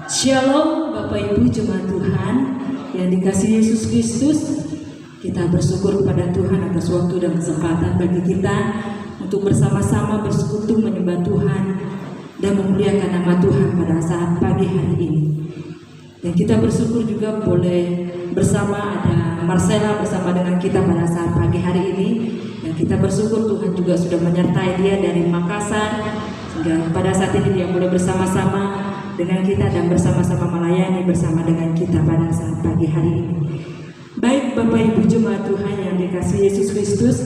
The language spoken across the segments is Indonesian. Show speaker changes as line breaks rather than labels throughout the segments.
Shalom Bapak Ibu Jemaat Tuhan yang dikasihi Yesus Kristus. Kita bersyukur kepada Tuhan atas waktu dan kesempatan bagi kita untuk bersama-sama bersekutu menyembah Tuhan dan memuliakan nama Tuhan pada saat pagi hari ini. Dan kita bersyukur juga boleh bersama ada Marcella bersama dengan kita pada saat pagi hari ini. Dan kita bersyukur Tuhan juga sudah menyertai dia dari Makassar, sehingga pada saat ini dia boleh bersama-sama dengan kita dan bersama-sama melayani bersama dengan kita pada saat pagi hari ini. Baik Bapak Ibu Jemaat Tuhan yang dikasihi Yesus Kristus,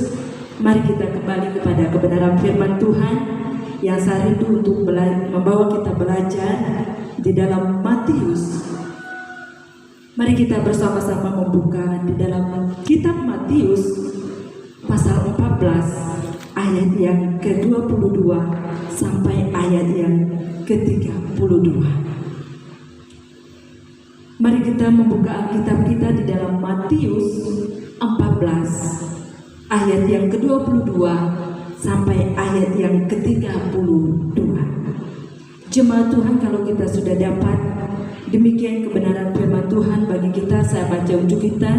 mari kita kembali kepada kebenaran firman Tuhan yang saya rindu untuk membawa kita belajar di dalam Matius. Mari kita bersama-sama membuka di dalam kitab Matius pasal 14 ayat yang ke-22 sampai ayat yang ke-32. Mari kita membuka Alkitab kita di dalam Matius 14 ayat yang ke-22 sampai ayat yang ke-32. Jemaat Tuhan, kalau kita sudah dapat demikian kebenaran firman Tuhan bagi kita, saya baca untuk kita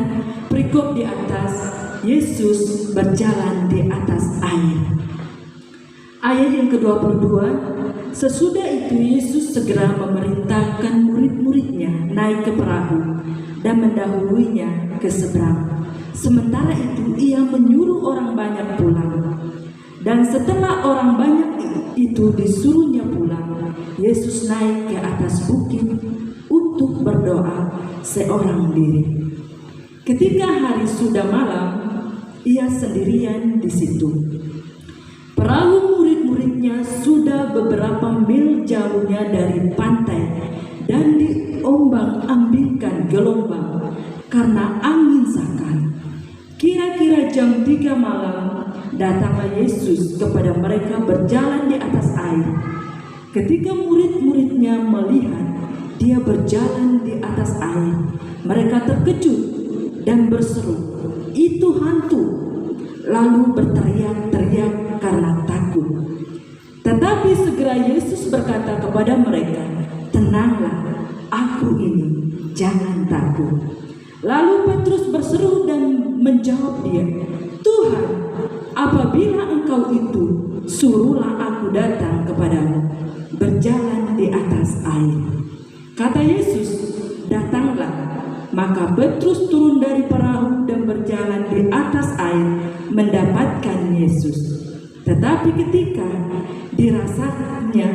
perikop di atas Yesus berjalan di atas air. Ayat yang ke-22, sesudah itu Yesus segera memerintahkan murid-muridnya naik ke perahu dan mendahuluinya ke seberang. Sementara itu ia menyuruh orang banyak pulang. Dan setelah orang banyak itu disuruhnya pulang, Yesus naik ke atas bukit untuk berdoa seorang diri. Ketika hari sudah malam, ia sendirian di situ. Perahu murid-muridnya sudah beberapa mil jauhnya dari pantai dan diombang-ambingkan gelombang karena angin sakar. Kira-kira jam 3 malam datanglah Yesus kepada mereka berjalan di atas air. Ketika murid-muridnya melihat dia berjalan di atas air, mereka terkejut dan berseru, "Itu hantu!" Lalu berteriak-teriak karena takut. Tetapi segera Yesus berkata kepada mereka, "Tenanglah, aku ini, jangan takut." Lalu Petrus berseru dan menjawab dia, "Tuhan, apabila Engkau itu, suruhlah aku datang kepadamu, berjalan di atas air." Kata Yesus, "Datanglah." Maka Petrus turun dari perahu dan berjalan di atas air mendapatkan Yesus. Tetapi ketika dirasakannya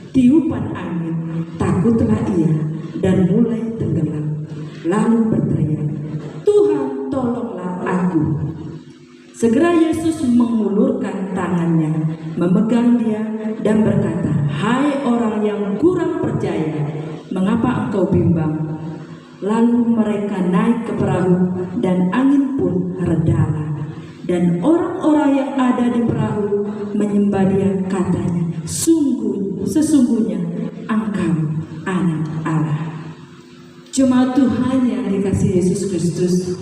tiupan angin, takutlah ia dan mulai tenggelam. Lalu berteriak, "Tuhan, tolonglah aku." Segera Yesus mengulurkan tangannya, memegang dia dan berkata, "Hai orang yang kurang percaya, mengapa engkau bimbang?" Lalu mereka naik ke perahu dan angin pun redalah. Dan orang-orang yang ada di perahu menyembah dia, katanya, "Sesungguhnya Engkau Anak Allah." Jemaat Tuhan yang dikasihi Yesus Kristus,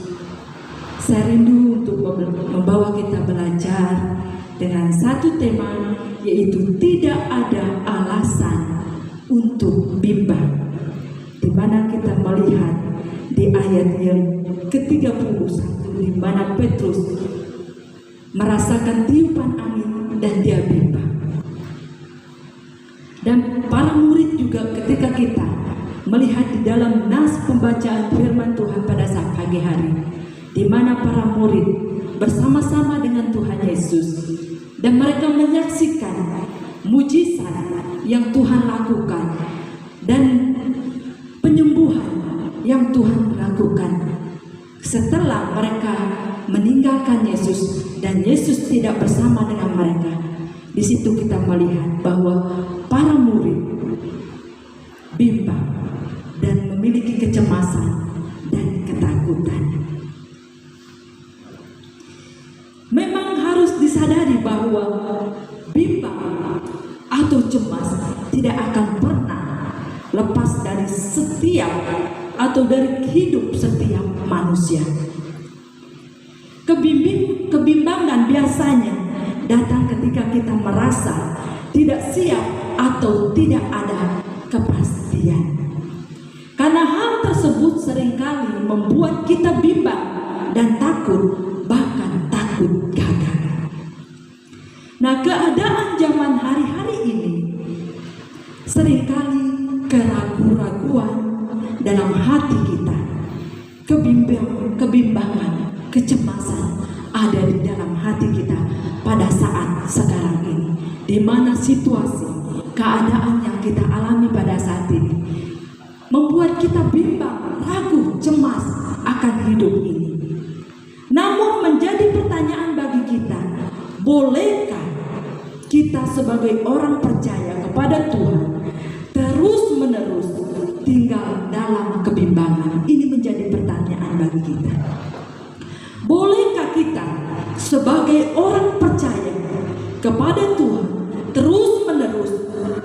saya rindu untuk membawa kita belajar dengan satu tema, yaitu tidak ada alasan untuk bimbang. Di mana kita melihat di ayat yang ke-31 di mana Petrus merasakan tiupan angin dan dia bimbang. Dan para murid juga ketika kita melihat di dalam nas pembacaan firman Tuhan pada saat pagi hari, di mana para murid bersama-sama dengan Tuhan Yesus dan mereka menyaksikan mujizat yang Tuhan lakukan dan penyembuhan yang Tuhan lakukan. Setelah mereka meninggalkan Yesus dan Yesus tidak bersama dengan mereka, di situ kita melihat bahwa para murid bimbang dan memiliki kecemasan dan ketakutan. Memang harus disadari bahwa bimbang atau cemas tidak akan pernah lepas dari setiap atau dari hidup setiap manusia. Kebimbangan biasanya datang ketika kita merasa tidak siap atau tidak ada kepastian. Karena hal tersebut seringkali membuat kita bimbang dan takut, bahkan takut gagal. Nah, keadaan zaman hari-hari ini seringkali keraguan-raguan dalam hati kita, kebimbangan, kecemasan ada di dalam hati kita pada saat sekarang ini, di mana situasi, keadaan yang kita alami pada saat ini membuat kita bimbang, ragu, cemas akan hidup ini. Namun menjadi pertanyaan bagi kita, bolehkah kita sebagai orang percaya kepada Tuhan terus-menerus tinggal dalam kebimbangan? Ini menjadi pertanyaan bagi kita. Bolehkah kita sebagai orang percaya kepada Tuhan terus-menerus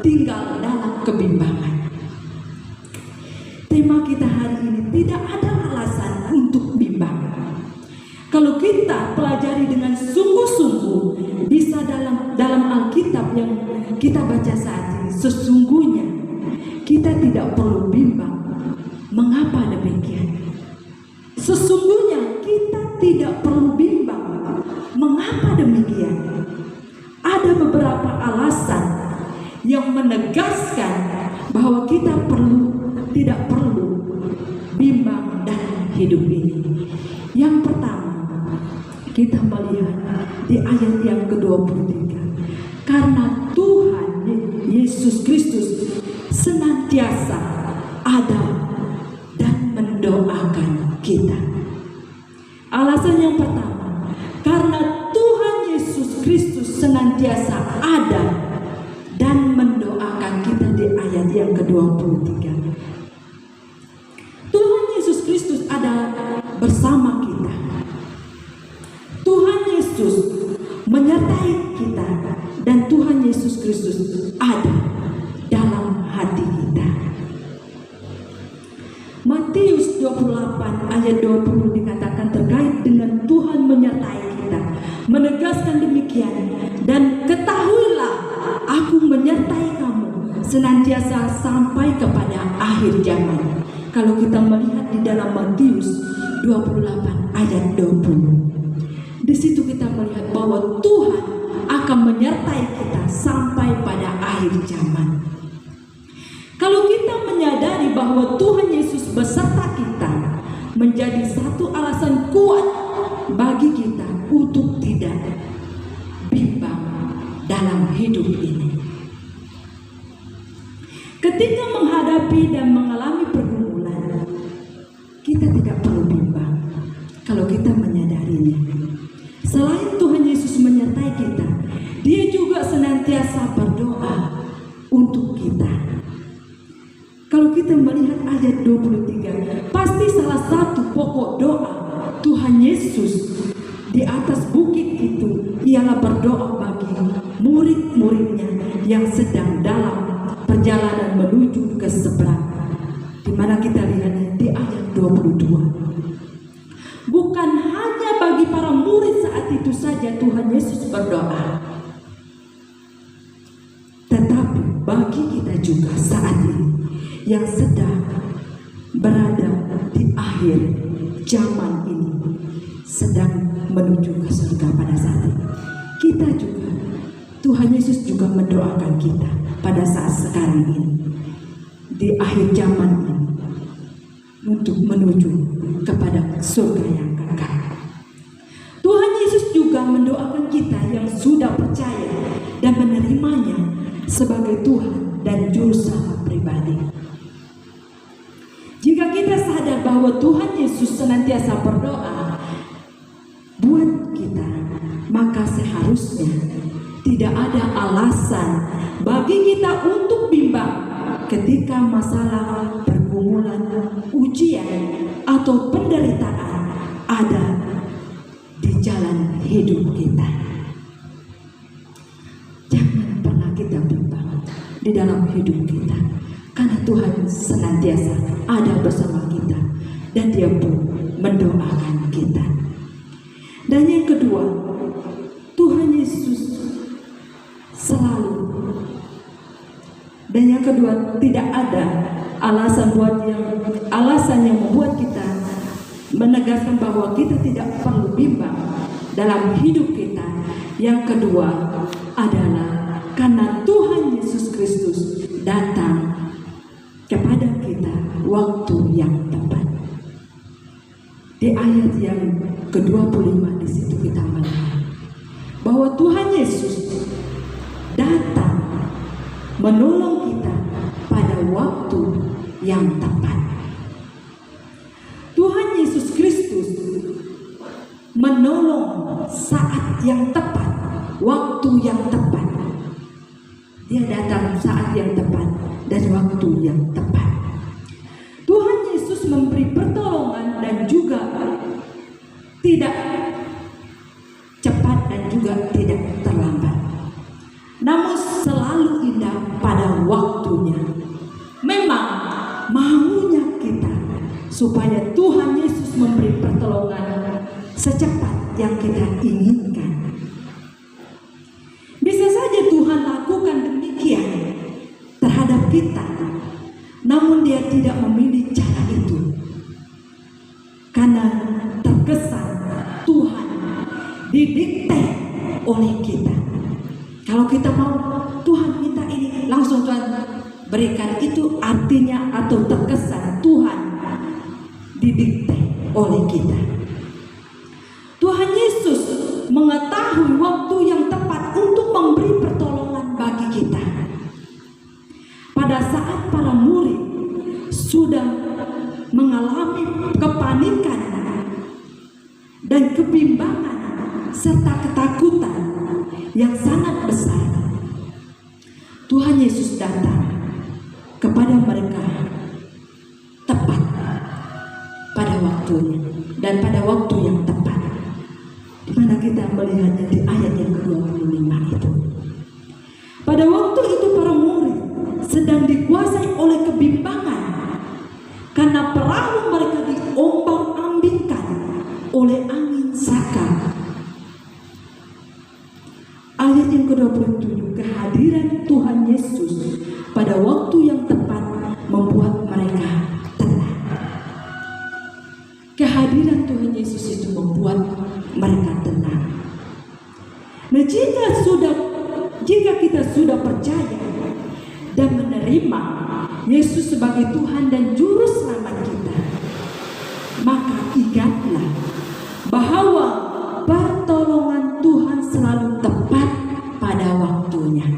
tinggal dalam kebimbangan? Tema kita hari ini, tidak ada alasan untuk bimbang. Kalau kita pelajari dengan sungguh-sungguh, bisa dalam Alkitab yang kita baca saat ini, sesungguhnya kita tidak perlu bimbang. Mengapa demikian? Sesungguhnya kita tidak perlu bimbang. Mengapa demikian? Ada beberapa alasan yang menegaskan bahwa kita tidak perlu bimbang dalam hidup ini. Yang pertama, kita melihat di ayat yang ke-23, karena Tuhan Yesus Kristus senantiasa ada dan mendoakan kita. Alasan yang pertama, karena Tuhan Yesus Kristus senantiasa ada dan mendoakan kita di ayat yang ke-23. Tuhan Yesus Kristus ada bersama kita. Tuhan Yesus menyertai kita dan Tuhan Yesus Kristus ada dalam hati kita. Matius 28 ayat 20 dikatakan terkait dengan Tuhan menyertai kita, menegaskan demikian, dan ketahuilah aku menyertai kamu senantiasa sampai kepada akhir zaman. Kalau kita melihat di dalam Matius 28 ayat 20, di situ kita melihat bahwa Tuhan akan menyertai kita sampai pada akhir zaman. Kalau kita menyadari bahwa Tuhan Yesus beserta kita, menjadi satu alasan kuat bagi kita untuk tidak bimbang dalam hidup ini. Ketika menghadapi dan mengalami pergumulan, kita tidak perlu bimbang kalau kita menyadarinya. Selain Tuhan Yesus menyertai kita, Dia juga senantiasa berdoa untuk kita. Kalau kita melihat ayat 23, pasti salah satu pokok doa Tuhan Yesus di atas bukit itu ialah berdoa bagi murid-muridnya yang sedang dalam perjalanan menuju ke seberang, di mana kita lihat di ayat 22. Bukan hanya bagi para murid saat itu saja Tuhan Yesus berdoa, tetapi bagi kita juga saat ini yang sedang berada di akhir zaman ini, sedang menuju ke surga pada saat ini. Kita juga, Tuhan Yesus juga mendoakan kita pada saat sekarang ini, di akhir zaman ini, untuk menuju kepada surga yang kekal. Tuhan Yesus juga mendoakan kita yang sudah percaya dan menerimanya sebagai Tuhan dan Juru Selamat pribadi. Jika kita sadar bahwa Tuhan Yesus senantiasa berdoa buat kita, maka seharusnya tidak ada alasan bagi kita untuk bimbang ketika masalah, pergumulan, ujian, atau penderitaan ada di jalan hidup kita. Jangan pernah kita bimbang di dalam hidup kita, karena Tuhan senantiasa ada bersama kita dan Dia pun mendoakan kita. Dan yang kedua, Tuhan Yesus selalu Dan yang kedua, tidak ada alasan yang membuat kita menegaskan bahwa kita tidak perlu bimbang dalam hidup kita. Yang kedua adalah karena Tuhan Yesus Kristus datang kepada kita waktu yang tepat. Di ayat yang ke-25 di situ kita melihat bahwa Tuhan Yesus datang menolong kita pada waktu yang tepat. Tuhan Yesus Kristus menolong saat yang tepat, waktu yang tepat. Dia datang saat yang tepat dan waktu yang tepat. Tuhan Yesus memberi pertolongan dan juga tidak cepat dan juga tidak terlambat, namun selalu indah pada waktunya. Memang maunya kita supaya Tuhan Yesus memberi pertolongan secepat yang kita inginkan. Bisa saja Tuhan lakukan demikian terhadap kita, namun Dia tidak memilih cara itu, karena terkesan Tuhan didikte oleh kita. Kalau kita mau Tuhan minta ini, langsung Tuhan berikan, itu artinya atau terkesan Tuhan didikte oleh kita. Tuhan Yesus mengetahui waktu yang tepat untuk memberi pertolongan bagi kita. Pada saat para murid sudah mengalami kepanikan dan kebimbangan serta ketakutan yang sangat besar, Tuhan Yesus datang kepada mereka tepat pada waktunya dan pada waktu yang tepat, di mana kita melihatnya di ayat yang ke-25 itu. Pada waktu itu para murid sedang dikuasai oleh kebimbangan karena perahu mereka diombang-ambingkan oleh angin saka. Ayat yang ke-27, kehadiran Tuhan Yesus pada waktu yang tepat membuat mereka tenang. Kehadiran Tuhan Yesus itu membuat mereka tenang. Nah, jika kita sudah percaya dan menerima Yesus sebagai Tuhan dan Juru Selamat kita, maka ingatlah bahwa pertolongan Tuhan selalu tepat pada waktunya,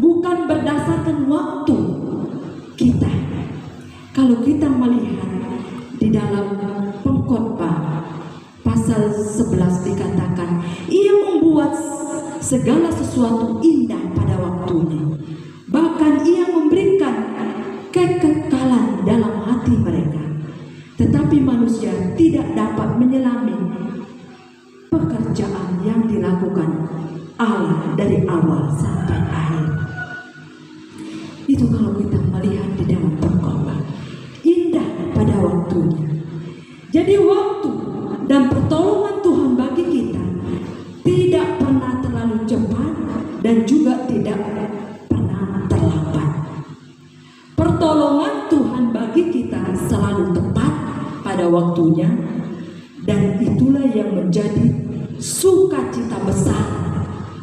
bukan berdasarkan waktu kita. Kalau kita melihat di dalam Pengkhotbah pasal 11 dikatakan, Ia membuat segala sesuatu indah pada waktunya, bahkan Ia memberikan kekekalan dalam hati mereka. Tetapi manusia tidak dapat menyelami pekerjaan yang dilakukan Allah dari awal sampai akhir. Itu kalau kita melihat di dalam Pengkhotbah, indah pada waktunya. Jadi waktu dan pertolongan Tuhan bagi kita tidak pernah terlalu cepat dan juga tidak pernah terlambat. Pertolongan Tuhan bagi kita selalu tepat pada waktunya, dan itulah yang menjadi sukacita besar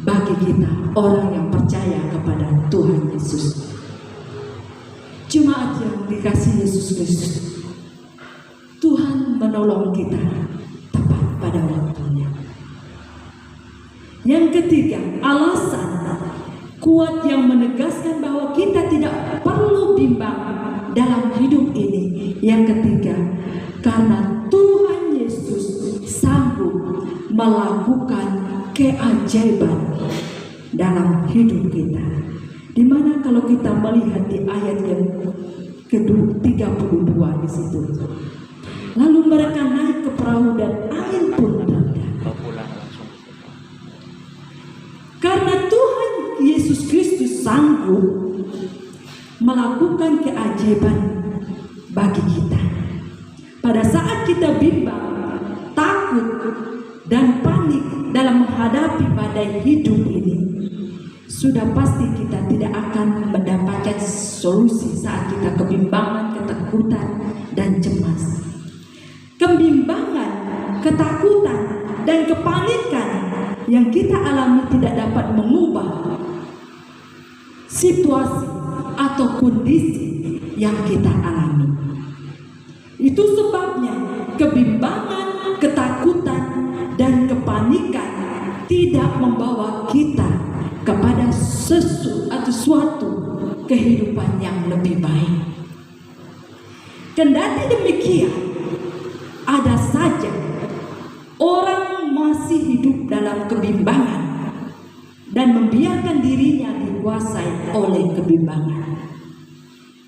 bagi kita orang yang percaya kepada Tuhan Yesus. Jemaat yang dikasihi Yesus Kristus, Tuhan menolong kita tepat pada waktunya. Yang ketiga, alasan kuat yang menegaskan bahwa kita tidak perlu bimbang dalam hidup ini. Yang ketiga, karena Tuhan Yesus sanggup melakukan keajaiban dalam hidup kita. Dimana kalau kita melihat di ayat yang ke-32 di situ, lalu mereka naik ke perahu dan air pun reda. Karena Tuhan Yesus Kristus sanggup melakukan keajaiban bagi kita. Pada saat kita bimbang, takut, dan panik dalam menghadapi badai hidup ini, sudah pasti kita tidak akan mendapatkan solusi saat kita kebimbangan, ketakutan, dan cemas. Kebimbangan, ketakutan, dan kepanikan yang kita alami tidak dapat mengubah situasi atau kondisi yang kita alami. Itu sebabnya kebimbangan, ketakutan, dan kepanikan tidak membawa kita kepada suatu kehidupan yang lebih baik. Kendati demikian, ada saja orang masih hidup dalam kebimbangan dan membiarkan dirinya dikuasai oleh kebimbangan.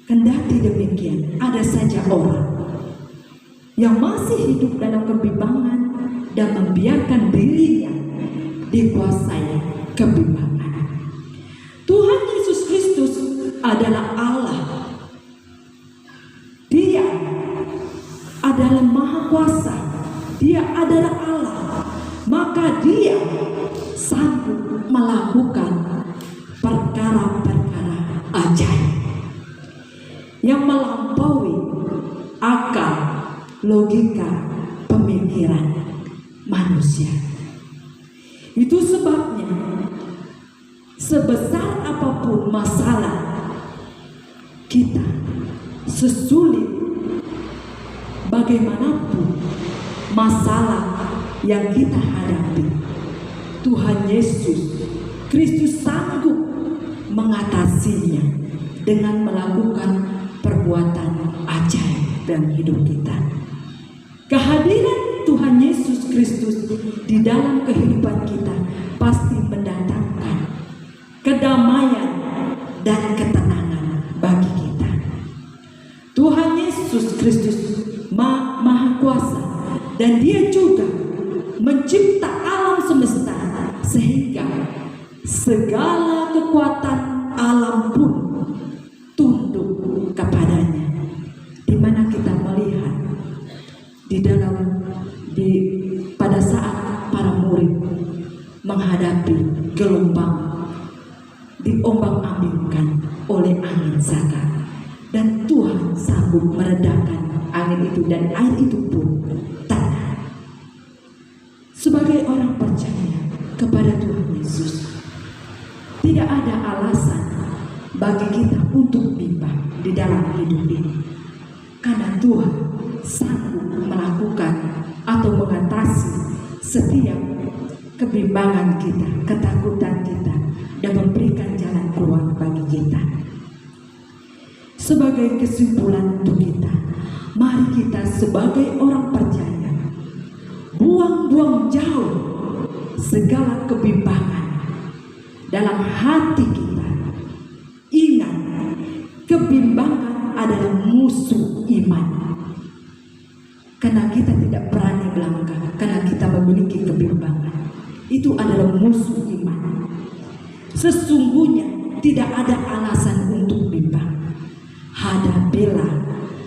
Kendati demikian, ada saja orang yang masih hidup dalam kebimbangan dan membiarkan dirinya dikuasai kebimbangan. Tuhan Yesus Kristus adalah Allah. Dia adalah Maha Kuasa. Dia adalah Allah. Maka Dia sanggup melakukan perkara-perkara ajaib yang melampaui akal, logika, pemikiran manusia. Itu sebabnya sebesar apapun masalah kita, sesulit bagaimanapun masalah yang kita hadapi, Tuhan Yesus Kristus sanggup mengatasinya dengan melakukan perbuatan ajaib dalam hidup kita. Kehadiran Tuhan Yesus Kristus di dalam kehidupan kita pasti mendatangkan kedamaian dan ketenangan bagi kita. Tuhan Yesus Kristus Maha Kuasa, dan Dia juga mencipta alam semesta sehingga segala kekuatan alam pun tunduk kepadanya. Di mana kita melihat pada saat para murid menghadapi gelombang diombang-ambingkan oleh angin zakat, dan Tuhan sanggup meredakan angin itu dan air itu pun tenang. Sebagai orang percaya kepada Tuhan Yesus, tidak ada alasan bagi kita untuk bimbang di dalam hidup ini, karena Tuhan sanggup melakukan atau mengatasi setiap kebimbangan kita, ketakutan kita, dan memberikan jalan keluar bagi kita. Sebagai kesimpulan untuk kita, mari kita sebagai orang percaya buang-buang jauh segala kebimbangan dalam hati kita. Ingat, kebimbangan adalah musuh iman. Karena kita tidak berani melangkah, karena kita memiliki kebimbangan. Itu adalah musuh iman. Sesungguhnya tidak ada alasan untuk bimbang. Hadapilah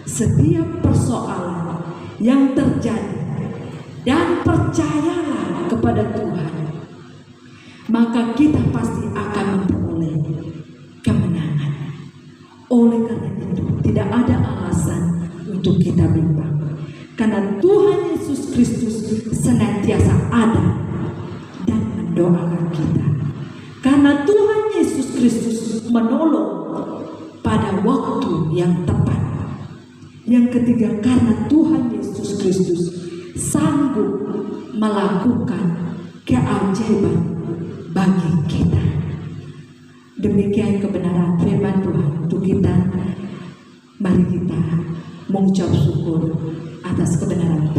setiap persoalan yang terjadi dan percayalah kepada Tuhan. Maka kita pasti akan memperoleh kemenangan. Oleh karena itu, tidak ada alasan untuk kita bimbang. Karena Tuhan Yesus Kristus senantiasa ada dan mendoakan kita. Karena Tuhan Yesus Kristus menolong pada waktu yang tepat. Yang ketiga, karena Tuhan Yesus Kristus sanggup melakukan keajaiban bagi kita. Demikian kebenaran firman Tuhan untuk kita. Mari kita mengucap syukur atas kebenaran